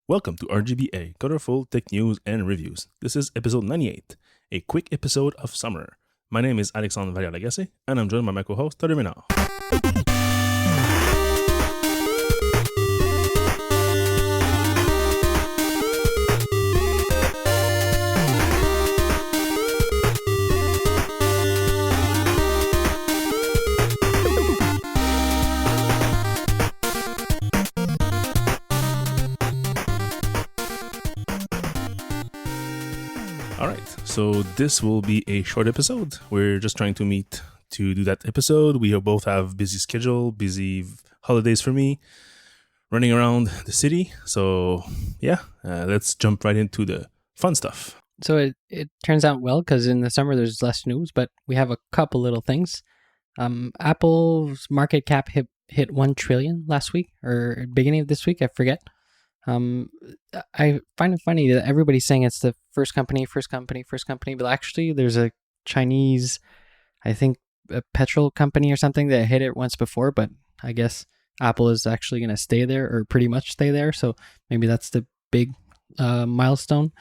Welcome to RGBA, colorful tech news and reviews. This is episode 98, a quick episode of summer. My name is Alexandre Valliere-Lagacé, and I'm joined by my co-host, Todd Renard. So this will be a short episode. We're just trying to meet to do that episode. We both have busy schedule, busy holidays for me, running around the city. So let's jump right into the fun stuff. So it turns out well because in the summer there's less news, but we have a couple little things. Apple's market cap hit 1 trillion last week or beginning of this week, I forget. I find it funny that everybody's saying it's the first company, but actually there's a Chinese, I think a petrol company or something that hit it once before, but I guess Apple is actually going to stay there or pretty much stay there. So maybe that's the big milestone.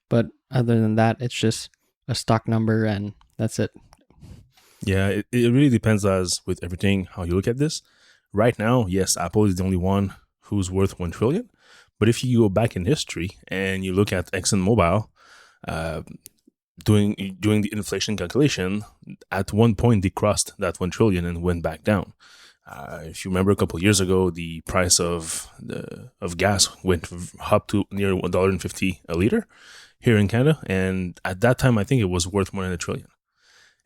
But other than that, it's just a stock number and that's it. Yeah, it really depends as with everything, how you look at this. Right now, yes, Apple is the only one who's worth 1 trillion. But if you go back in history and you look at ExxonMobil doing the inflation calculation, at one point they crossed that 1 trillion and went back down. If you remember a couple of years ago, the price of gas went up to near $1.50 a liter here in Canada. And at that time, I think it was worth more than $1 trillion.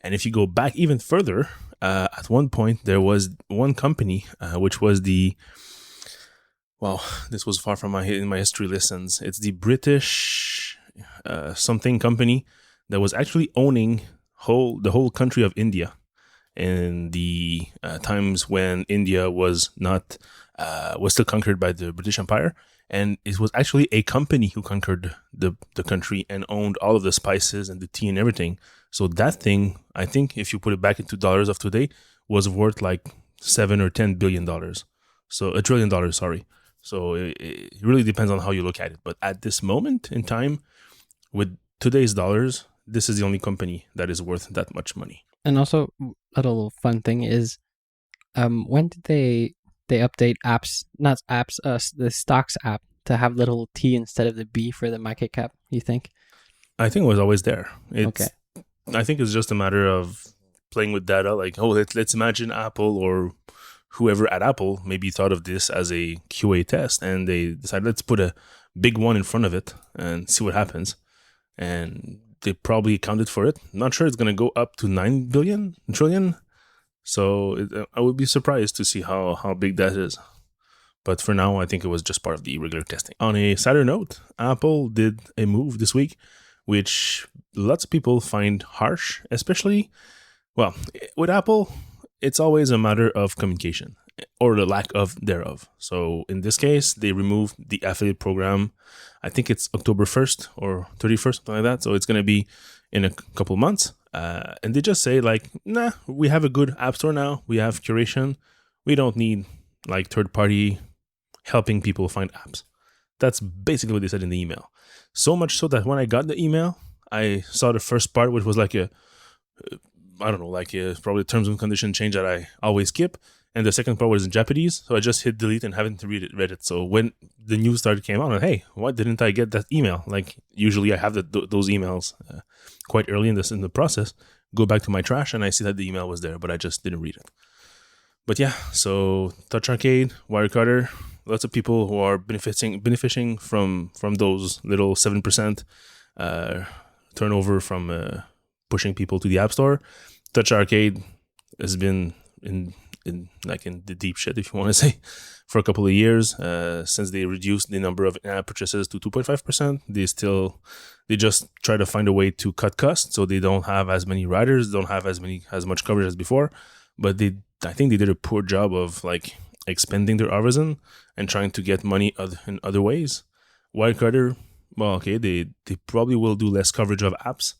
And if you go back even further, at one point, there was one company, which was this was far from my history lessons. It's the British something company that was actually owning the whole country of India in the times when India was still conquered by the British Empire, and it was actually a company who conquered the country and owned all of the spices and the tea and everything. So that thing, I think, if you put it back into dollars of today, was worth like $7 or $10 billion. So $1 trillion, sorry. So it really depends on how you look at it. But at this moment in time, with today's dollars, this is the only company that is worth that much money. And also, a little fun thing is, when did they update apps? Not apps, the stocks app to have little T instead of the B for the market cap? You think? I think it was always there. Okay. I think it's just a matter of playing with data. Like, let's imagine Apple or whoever at Apple maybe thought of this as a QA test, and they decided, let's put a big one in front of it and see what happens. And they probably accounted for it. I'm not sure it's going to go up to 9 trillion. So I would be surprised to see how big that is. But for now, I think it was just part of the regular testing. On a sadder note, Apple did a move this week, which lots of people find harsh, especially, with Apple, it's always a matter of communication or the lack of thereof. So in this case, they removed the affiliate program. I think it's October 1st or 31st, something like that. So it's going to be in a couple months. And they just say we have a good app store now. We have curation. We don't need third party helping people find apps. That's basically what they said in the email. So much so that when I got the email, I saw the first part, which was probably terms and condition change that I always skip. And the second part was in Japanese. So I just hit delete and haven't read it. So when the news came out, hey, why didn't I get that email? Usually I have those emails quite early in the process. Go back to my trash and I see that the email was there, but I just didn't read it. But yeah, so Touch Arcade, Wirecutter, lots of people who are benefiting from those little 7% turnover from pushing people to the App Store. Touch Arcade has been in the deep shit, if you want to say, for a couple of years since they reduced the number of in-app purchases to 2.5%. They just try to find a way to cut costs, so they don't have as many riders, don't have as much coverage as before. But I think they did a poor job of expanding their horizon and trying to get money in other ways. Wirecutter, they probably will do less coverage of apps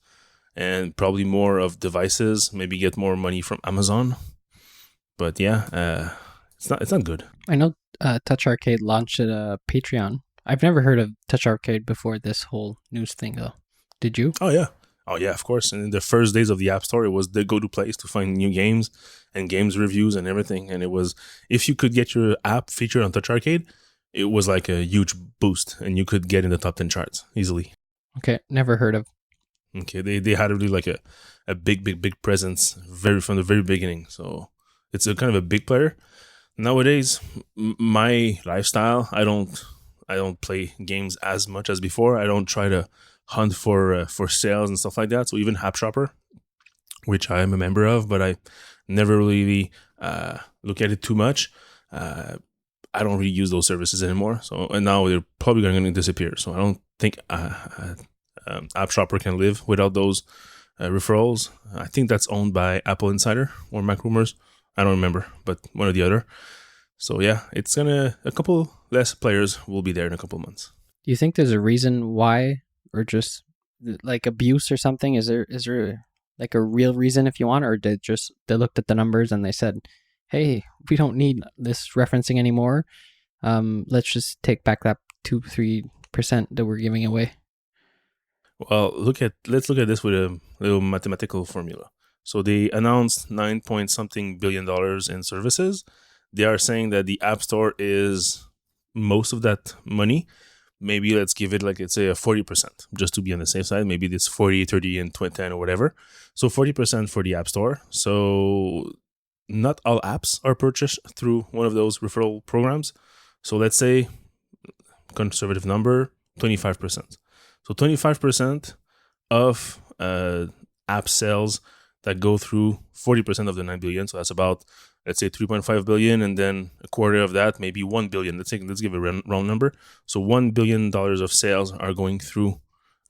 and probably more of devices, maybe get more money from Amazon. But it's not good. I know Touch Arcade launched a Patreon I've never heard of Touch Arcade before this whole news thing, though. Did you? Oh yeah, of course. And in the first days of the App Store, it was the go-to place to find new games and games reviews and everything. And it was, if you could get your app featured on Touch Arcade, it was like a huge boost, and you could get in the top 10 charts easily. Okay, never heard of. Okay, they had really like a big presence from the very beginning. So it's a kind of a big player. Nowadays, my lifestyle, I don't play games as much as before. I don't try to hunt for sales and stuff like that. So even App Shopper, which I am a member of, but I never really look at it too much. I don't really use those services anymore. So, and now they're probably going to disappear. So I don't think App Shopper can live without those referrals. I think that's owned by Apple Insider or Mac Rumors. I don't remember, but one or the other. So yeah, it's a couple less players will be there in a couple of months. Do you think there's a reason why, or just like abuse or something? Is there like a real reason if you want, or they looked at the numbers and they said, hey, we don't need this referencing anymore. Let's just take back that 2-3% that we're giving away. Well, let's look at this with a little mathematical formula. So they announced $9 billion in services. They are saying that the App Store is most of that money. Maybe let's give it, like, let's say a 40%, just to be on the safe side. Maybe it's 40, 30, and 10 or whatever. So 40% for the App Store. So not all apps are purchased through one of those referral programs. So let's say, conservative number, 25%. So 25% of app sales that go through 40% of the 9 billion. So that's about, let's say, 3.5 billion, and then a quarter of that, maybe 1 billion. Let's give a round number. So $1 billion of sales are going through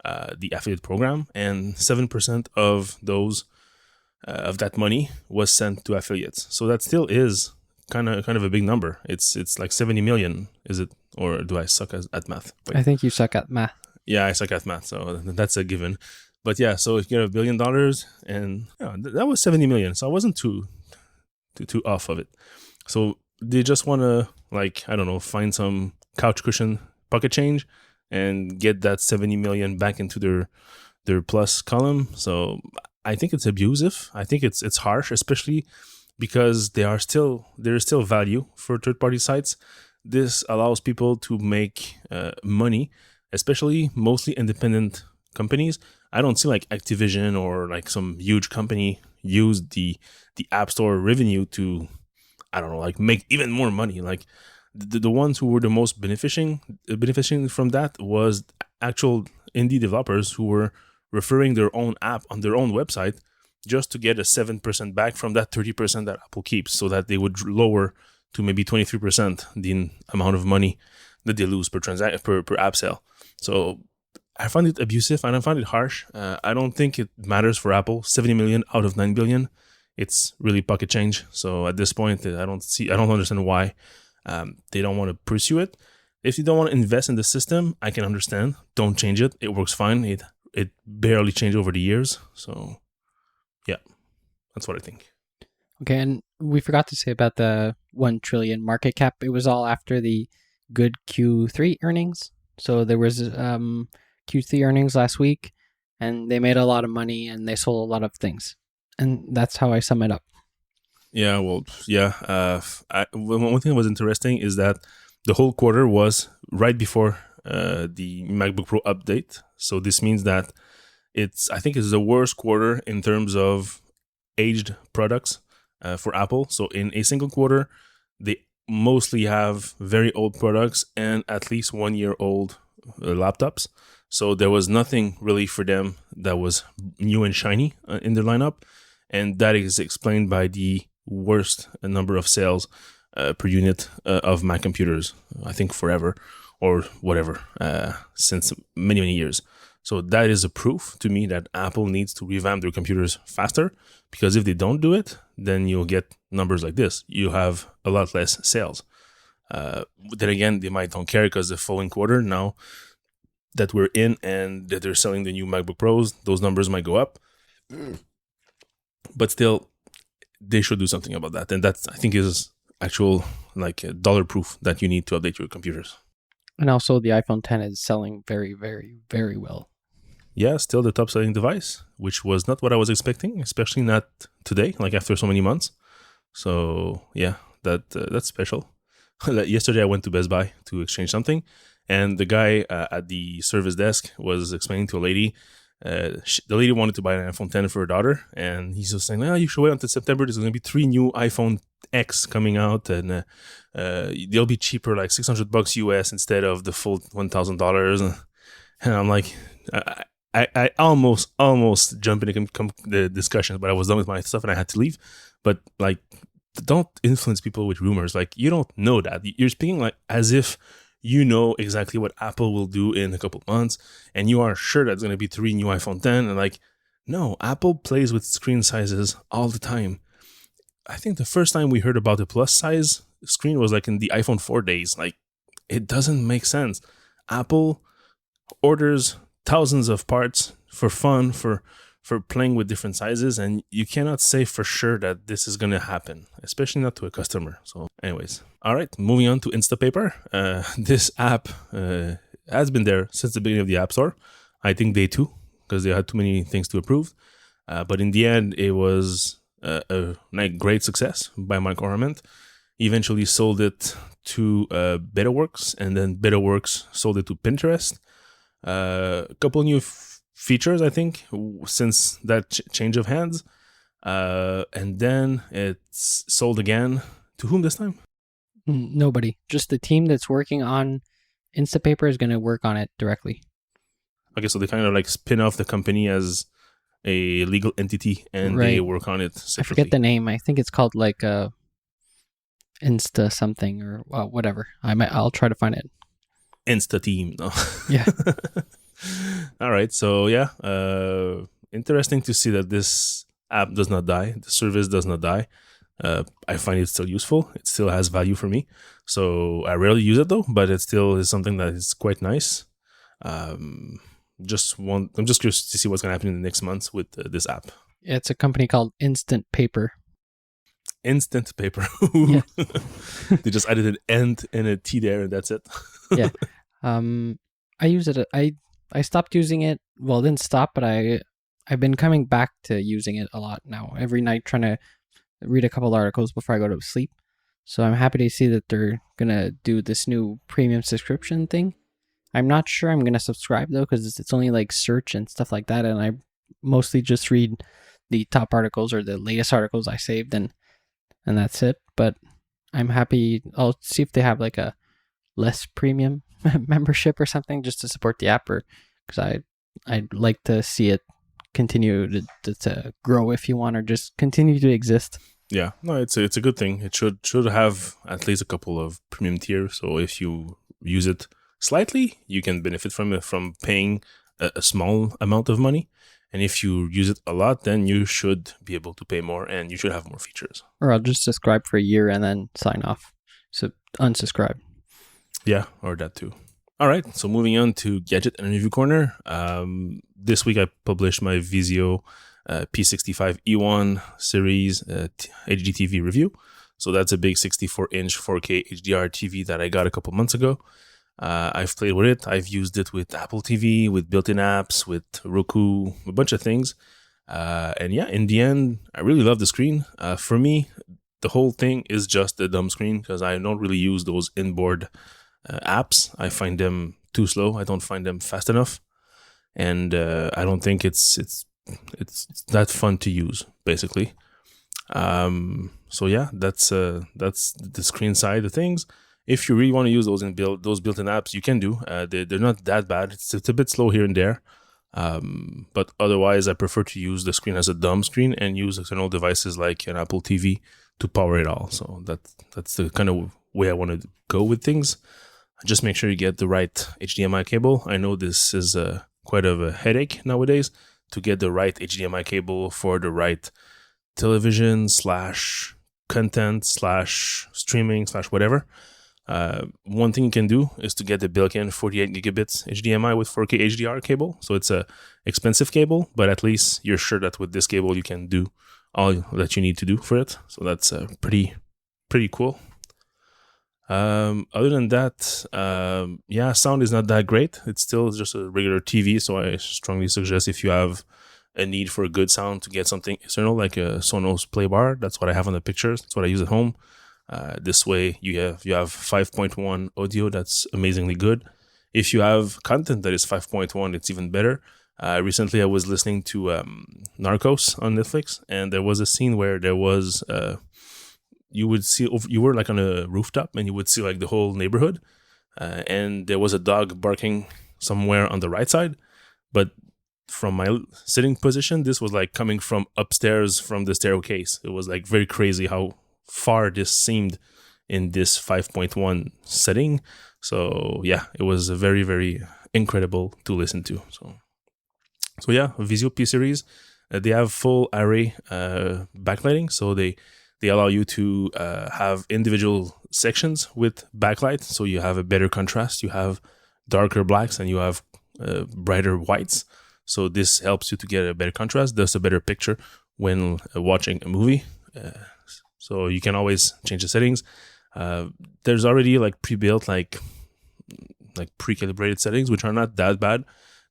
the affiliate program, and 7% of those of that money was sent to affiliates. So that still is kind of a big number. It's like 70 million, is it? Or do I suck at math? Wait. I think you suck at math. Yeah, I suck at math, so that's a given. But yeah, so if you get $1 billion, and that was 70 million, so I wasn't too off of it. So they just want to, like, I don't know, find some couch cushion pocket change and get that 70 million back into their plus column. So I think it's abusive. I think it's harsh, especially because there is still value for third-party sites. This allows people to make money, especially mostly independent companies. I don't see like Activision or like some huge company use the App Store revenue to, I don't know, like make even more money. Like the ones who were the most benefiting from that was actual indie developers who were referring their own app on their own website just to get a 7% back from that 30% that Apple keeps, so that they would lower to maybe 23% the amount of money that they lose per app sale. So I find it abusive and I find it harsh. I don't think it matters for Apple. 70 million out of 9 billion, it's really pocket change. So at this point, I don't understand why they don't want to pursue it. If you don't want to invest in the system, I can understand. Don't change it. It works fine. It barely changed over the years. So yeah, that's what I think. Okay, and we forgot to say about the 1 trillion market cap. It was all after the good Q3 earnings. So there was Q3 earnings last week, and they made a lot of money and they sold a lot of things. And that's how I sum it up. Yeah, well, yeah. One thing that was interesting is that the whole quarter was right before the MacBook Pro update. So this means that I think it's the worst quarter in terms of aged products for Apple. So in a single quarter, they mostly have very old products and at least 1 year old laptops. So there was nothing really for them that was new and shiny in their lineup. And that is explained by the worst number of sales per unit of Mac computers, I think forever or whatever, since many, many years. So that is a proof to me that Apple needs to revamp their computers faster, because if they don't do it, then you'll get numbers like this. You have a lot less sales. Then again, they might don't care, because the following quarter, now that we're in and that they're selling the new MacBook Pros, those numbers might go up. But still, they should do something about that. And that, I think, is actual like dollar proof that you need to update your computers. And also the iPhone 10 is selling very, very, very well. Yeah, still the top selling device, which was not what I was expecting, especially not today, like after so many months. So yeah, that's special. Yesterday I went to Best Buy to exchange something, and the guy at the service desk was explaining to a lady. The lady wanted to buy an iPhone 10 for her daughter, and he's just saying, you should wait until September. There's going to be 3 new iPhone X coming out, and they'll be cheaper, like $600 US instead of the full $1,000. And I'm like, I almost jumped into the discussion, but I was done with my stuff and I had to leave. But like, don't influence people with rumors. Like, you don't know that. You're speaking like as if you know exactly what Apple will do in a couple months, and you are sure that's going to be 3 new iPhone 10. And like, no, Apple plays with screen sizes all the time. I think the first time we heard about the plus size screen was like in the iPhone 4 days. Like, it doesn't make sense. Apple orders thousands of parts for fun, for playing with different sizes, and you cannot say for sure that this is going to happen, especially not to a customer. So anyways, all right, moving on to Instapaper. This app has been there since the beginning of the App Store. I think day 2, because they had too many things to approve. But in the end, it was a great success by Mike Orament. Eventually sold it to BetaWorks, and then BetaWorks sold it to Pinterest. A couple new features, I think, since that change of hands. And then it's sold again. To whom this time? Nobody. Just the team that's working on Instapaper is going to work on it directly. Okay, so they kind of like spin off the company as a legal entity, and they work on it separately. I forget the name. I think it's called like Insta something or whatever. I'll try to find it. Insta team. No. Yeah. All right. So yeah, interesting to see that this app does not die. The service does not die. I find it still useful. It still has value for me. So I rarely use it though, but it still is something that is quite nice. I'm just curious to see what's going to happen in the next months with this app. It's a company called Instapaper. Instapaper. Yeah. They just added an N and a T there, and that's it. Yeah. I use it. I stopped using it. Well, it didn't stop, but I've been coming back to using it a lot now. Every night, trying to read a couple articles before I go to sleep. So I'm happy to see that they're gonna do this new premium subscription thing. I'm not sure I'm gonna subscribe though, because it's only like search and stuff like that, and I mostly just read the top articles or the latest articles I saved, and that's it. But I'm happy. I'll see if they have like a less premium membership or something just to support the app, or because I'd like to see it continue to grow if you want, or just continue to exist. Yeah, no, it's a good thing. It should have at least a couple of premium tiers. So if you use it slightly, you can benefit from paying a small amount of money. And if you use it a lot, then you should be able to pay more, and you should have more features. Or I'll just subscribe for a year and then sign off. So unsubscribe. Yeah, or that too. All right, so moving on to Gadget and Review Corner. This week I published my Vizio P65 E1 series HDTV review. So that's a big 64-inch 4K HDR TV that I got a couple months ago. I've played with it. I've used it with Apple TV, with built-in apps, with Roku, a bunch of things. And yeah, in the end, I really love the screen. For me, the whole thing is just a dumb screen because I don't really use those inboard apps. I find them too slow. I don't find them fast enough. And I don't think it's that fun to use, basically. So yeah, that's the screen side of things. If you really want to use those built-in apps, you can do. They're not that bad. It's a bit slow here and there. But otherwise, I prefer to use the screen as a dumb screen and use external devices like an Apple TV to power it all. So that's the kind of way I want to go with things. Just make sure you get the right HDMI cable. I know this is quite of a headache nowadays to get the right HDMI cable for the right television / content / streaming / whatever. One thing you can do is to get the built-in 48 gigabits HDMI with 4K HDR cable. So it's a expensive cable, but at least you're sure that with this cable you can do all that you need to do for it. So that's pretty cool. Other than that, yeah, sound is not that great. It's still just a regular TV, so I strongly suggest if you have a need for a good sound to get something external like a Sonos play bar. That's what I have on the pictures. That's what I use at home. This way you have 5.1 audio that's amazingly good. If you have content that is 5.1, it's even better. Recently I was listening to Narcos on Netflix, and there was a scene where there was you were like on a rooftop and you would see like the whole neighborhood, and there was a dog barking somewhere on the right side, but from my sitting position, this was like coming from upstairs from the staircase. It was like very crazy how far this seemed in this 5.1 setting. So yeah, it was very, very incredible to listen to. So yeah, Visio P series, they have full array backlighting. So they allow you to have individual sections with backlight. So you have a better contrast. You have darker blacks and you have brighter whites. So this helps you to get a better contrast, thus a better picture when watching a movie. So you can always change the settings. There's already like pre-built, like pre-calibrated settings, which are not that bad,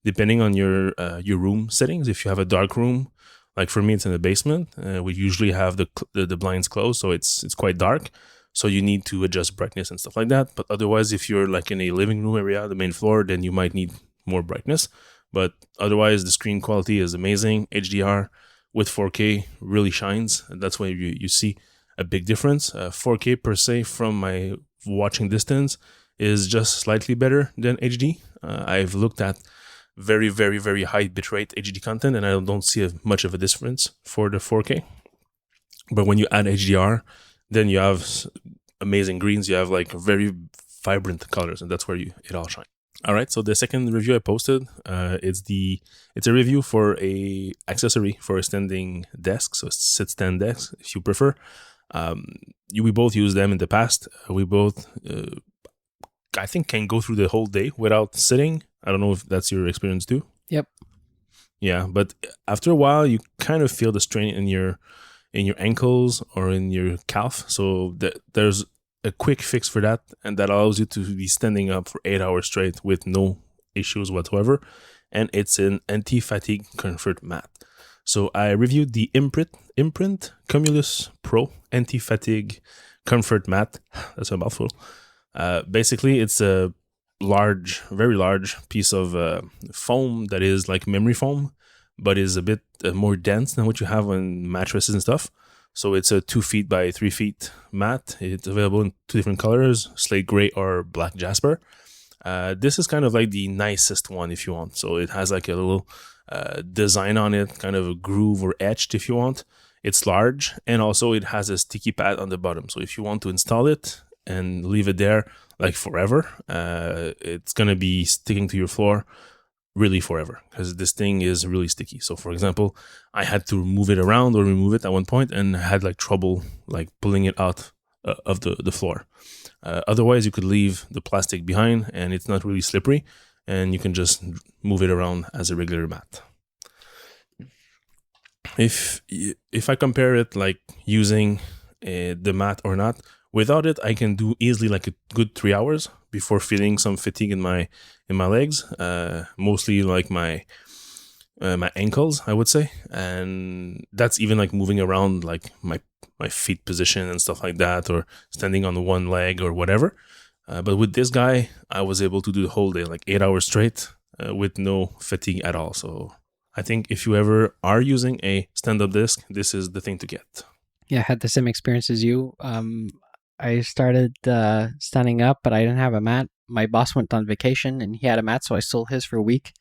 depending on your room settings. If you have a dark room, like for me, it's in the basement. We usually have the blinds closed, so it's quite dark. So you need to adjust brightness and stuff like that. But otherwise, if you're like in a living room area, the main floor, then you might need more brightness. But otherwise, the screen quality is amazing. HDR with 4K really shines. And that's where you see a big difference. 4K per se from my watching distance is just slightly better than HD. I've looked at very, very, very high bitrate HD content, and I don't see much of a difference for the 4K. But when you add HDR, then you have amazing greens. You have like very vibrant colors, and that's where it all shines. All right, so the second review I posted, it's a review for a accessory for a standing desk, so sit stand desk if you prefer. We both used them in the past. We both, I think, can go through the whole day without sitting. I don't know if that's your experience too. Yep. Yeah, but after a while, you kind of feel the strain in your ankles or in your calf. So there's a quick fix for that, and that allows you to be standing up for 8 hours straight with no issues whatsoever. And it's an anti-fatigue comfort mat. So I reviewed the Imprint Cumulus Pro Anti-Fatigue Comfort Mat. That's a mouthful. Basically, it's a very large piece of foam that is like memory foam, but is a bit more dense than what you have on mattresses and stuff. So it's a 2 feet by 3 feet mat. It's available in 2 different colors, slate gray or black jasper. This is kind of like the nicest one if you want. So it has like a little design on it, kind of a groove or etched if you want. It's large, and also it has a sticky pad on the bottom. So if you want to install it and leave it there like forever, it's going to be sticking to your floor really forever, because this thing is really sticky. So for example, I had to move it around or remove it at one point, and I had like trouble like pulling it out of the floor. Otherwise, you could leave the plastic behind and it's not really slippery, and you can just move it around as a regular mat. If I compare it like using the mat or not, without it, I can do easily like a good 3 hours before feeling some fatigue in my legs, mostly like my ankles, I would say, and that's even like moving around like my feet position and stuff like that, or standing on one leg or whatever. But with this guy, I was able to do the whole day, like 8 hours straight, with no fatigue at all. So I think if you ever are using a stand-up desk, this is the thing to get. Yeah, I had the same experience as you. I started standing up, but I didn't have a mat. My boss went on vacation and he had a mat, so I stole his for a week,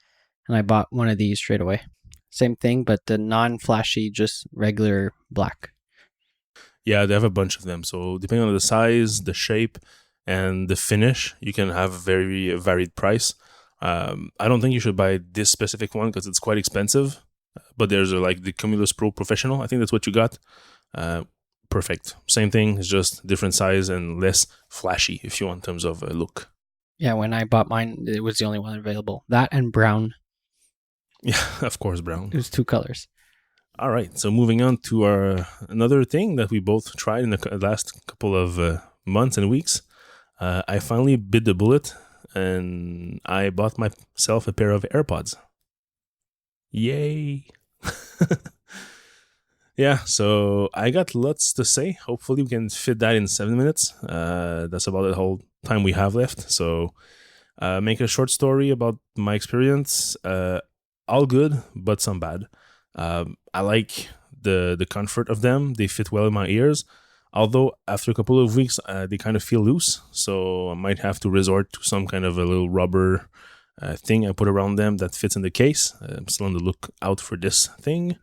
and I bought one of these straight away. Same thing, but the non-flashy, just regular black. Yeah, they have a bunch of them. So depending on the size, the shape, and the finish, you can have a very varied price. I don't think you should buy this specific one because it's quite expensive. But there's like the Cumulus Pro Professional. I think that's what you got. Perfect. Same thing. It's just different size and less flashy, if you want, in terms of look. Yeah, when I bought mine, it was the only one available. That and brown. Yeah, of course, brown. It was 2 colors. All right. So moving on to our another thing that we both tried in the last couple of months and weeks. I finally bit the bullet and I bought myself a pair of AirPods. Yay! Yeah, so I got lots to say. Hopefully, we can fit that in 7 minutes. That's about the whole time we have left. So, make a short story about my experience. All good, but some bad. I like the comfort of them. They fit well in my ears. Although after a couple of weeks, they kind of feel loose. So I might have to resort to some kind of a little rubber thing I put around them that fits in the case. I'm still on the lookout for this thing.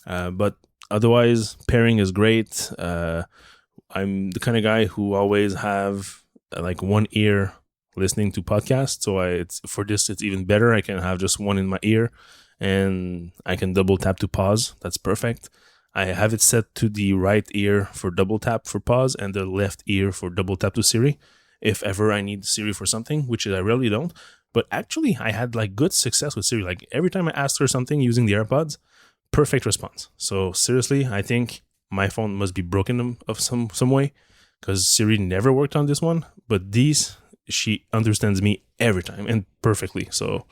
But otherwise, pairing is great. I'm the kind of guy who always have like one ear listening to podcasts. So for this, it's even better. I can have just one in my ear and I can double tap to pause. That's perfect. I have it set to the right ear for double tap for pause and the left ear for double tap to Siri. If ever I need Siri for something, which I rarely don't. But actually, I had like good success with Siri. Like every time I asked her something using the AirPods, perfect response. So seriously, I think my phone must be broken of some way because Siri never worked on this one. But these, she understands me every time and perfectly. So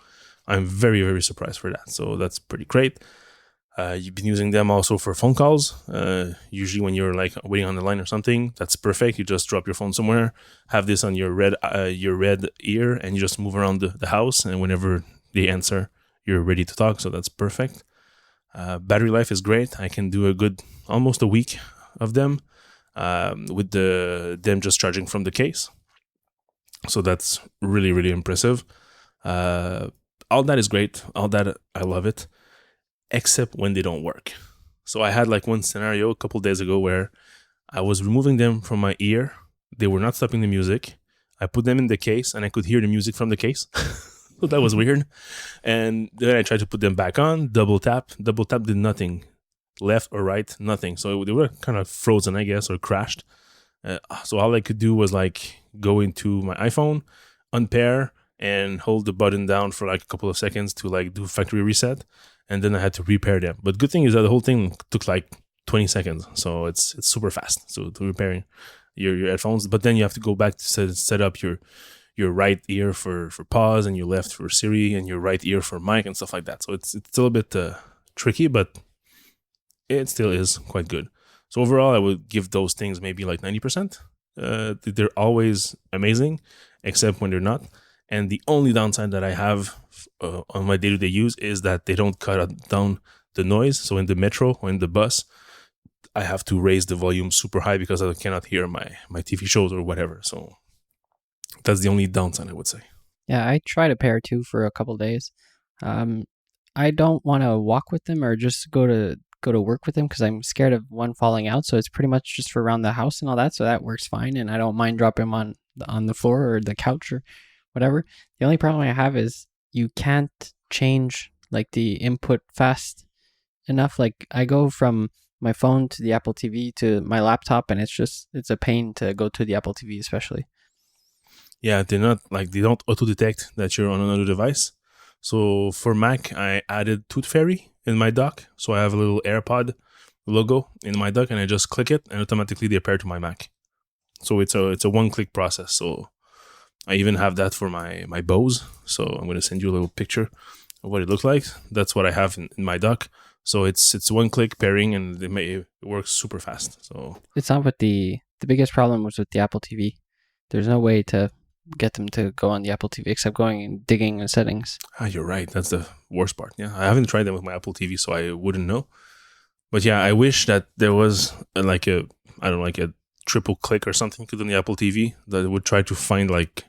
I'm very, very surprised for that. So that's pretty great. You've been using them also for phone calls. Usually when you're like waiting on the line or something, that's perfect. You just drop your phone somewhere, have this on your red ear, and you just move around the house. And whenever they answer, you're ready to talk. So that's perfect. Battery life is great. I can do almost a week of them with them just charging from the case. So that's really, really impressive. All that is great. All that, I love it. Except when they don't work. So I had like one scenario a couple days ago where I was removing them from my ear. They were not stopping the music. I put them in the case and I could hear the music from the case. So that was weird. And then I tried to put them back on, double tap did nothing. Left or right, nothing. So they were kind of frozen, I guess, or crashed. So all I could do was like go into my iPhone, unpair, and hold the button down for like a couple of seconds to like do factory reset. And then I had to repair them. But good thing is that the whole thing took like 20 seconds. So it's super fast. So to repairing your headphones. But then you have to go back to set up your right ear for pause and your left for Siri and your right ear for mic and stuff like that. So it's a little bit tricky, but it still is quite good. So overall, I would give those things maybe like 90%. They're always amazing, except when they're not. And the only downside that I have on my day-to-day use is that they don't cut down the noise. So in the metro or in the bus, I have to raise the volume super high because I cannot hear my TV shows or whatever. So that's the only downside, I would say. Yeah, I tried a pair too for a couple days. I don't want to walk with them or just go to work with them because I'm scared of one falling out. So it's pretty much just for around the house and all that. So that works fine, and I don't mind dropping them on the floor or the couch or whatever. The only problem I have is you can't change like the input fast enough. Like I go from my phone to the Apple TV to my laptop, and it's a pain to go to the Apple TV, especially. Yeah, they don't auto detect that you're on another device. So for Mac, I added Tooth Fairy in my dock. So I have a little AirPod logo in my dock, and I just click it, and automatically they pair to my Mac. So it's a one-click process. So I even have that for my Bose. So I'm going to send you a little picture of what it looks like. That's what I have in my dock. So it's one-click pairing, and it works super fast. So it's not what the biggest problem was with the Apple TV. There's no way to get them to go on the Apple TV except going and digging in settings. You're right. That's the worst part. Yeah, I haven't tried that with my Apple TV, so I wouldn't know. But yeah, I wish that there was like a triple click or something to do on the Apple TV that would try to find like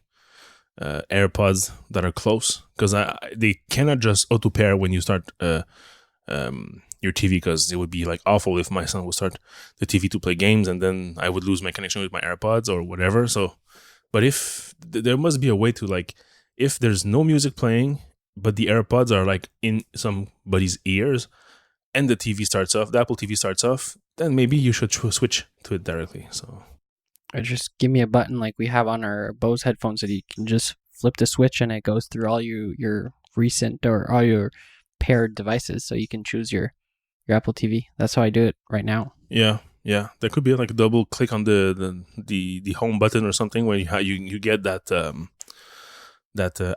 AirPods that are close, because they cannot just auto pair when you start your TV, because it would be like awful if my son would start the TV to play games and then I would lose my connection with my AirPods or whatever. So, but if there must be a way to like, if there's no music playing, but the AirPods are like in somebody's ears and the Apple TV starts off, then maybe you should switch to it directly. So, or just give me a button like we have on our Bose headphones that you can just flip the switch and it goes through all your recent or all your paired devices, so you can choose your Apple TV. That's how I do it right now. Yeah, Yeah, there could be like a double click on the home button or something where you get that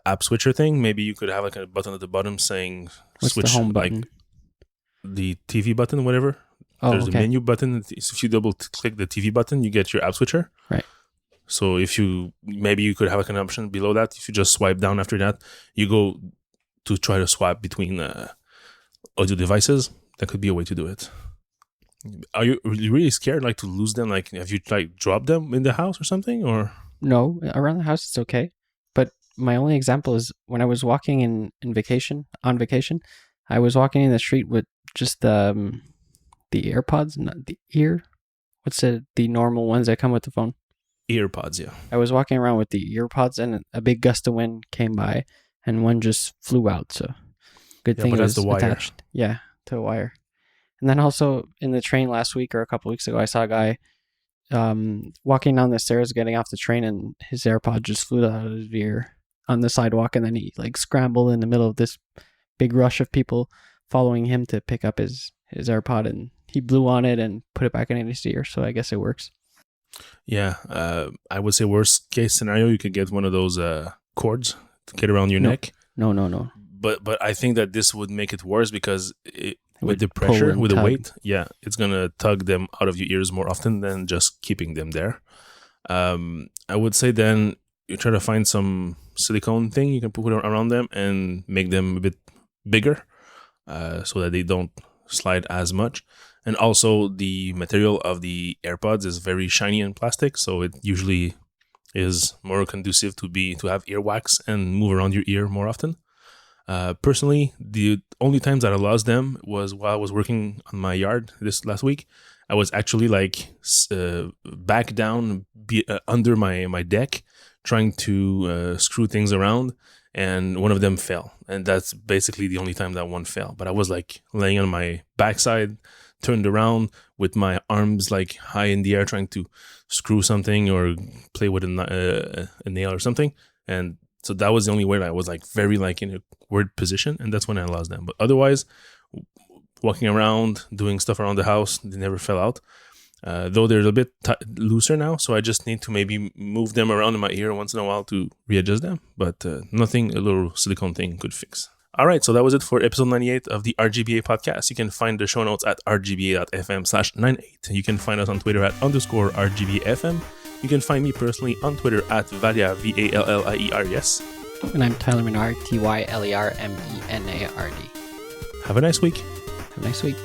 app switcher thing. Maybe you could have like a button at the bottom saying What's switch, the home button? like the TV button, whatever. There's a menu button. If you double click the TV button, you get your app switcher. Right. So if you could have like an option below that. If you just swipe down after that, you go to try to swap between audio devices. That could be a way to do it. Are you really scared like to lose them? Like, have you like dropped them in the house or something? Or No, around the house it's okay. But my only example is when I was walking on vacation, I was walking in the street with just the AirPods, not the ear. What's the normal ones that come with the phone? EarPods, yeah. I was walking around with the EarPods and a big gust of wind came by and one just flew out. So good thing it was the wire. attached. Yeah, to a wire. And then also in the train last week or a couple weeks ago, I saw a guy walking down the stairs, getting off the train, and his AirPod just flew out of his ear on the sidewalk, and then he like scrambled in the middle of this big rush of people following him to pick up his AirPod, and he blew on it and put it back in his ear. So I guess it works. Yeah, I would say worst case scenario, you could get one of those cords to get around your neck. No. But I think that this would make it worse because with the pressure, with the weight, it's gonna tug them out of your ears more often than just keeping them there. I would say then you try to find some silicone thing you can put around them and make them a bit bigger, so that they don't slide as much. And also the material of the AirPods is very shiny and plastic, so it usually is more conducive to have earwax and move around your ear more often. Personally, the only times that I lost them was while I was working on my yard this last week. I was actually like back down under my deck trying to screw things around, and one of them fell. And that's basically the only time that one fell. But I was like laying on my backside, turned around with my arms like high in the air trying to screw something or play with a nail or something. And so that was the only way that I was like very like in a weird position, and that's when I lost them. But otherwise, walking around, doing stuff around the house, they never fell out. Though they're a bit looser now, so I just need to maybe move them around in my ear once in a while to readjust them. But nothing a little silicone thing could fix. All right, so that was it for episode 98 of the RGBA podcast. You can find the show notes at rgba.fm/98. You can find us on Twitter at _RGBAfm. You can find me personally on Twitter at Valia, VALLIERS. And I'm Tyler Menard, TYLERMENARD. Have a nice week. Have a nice week.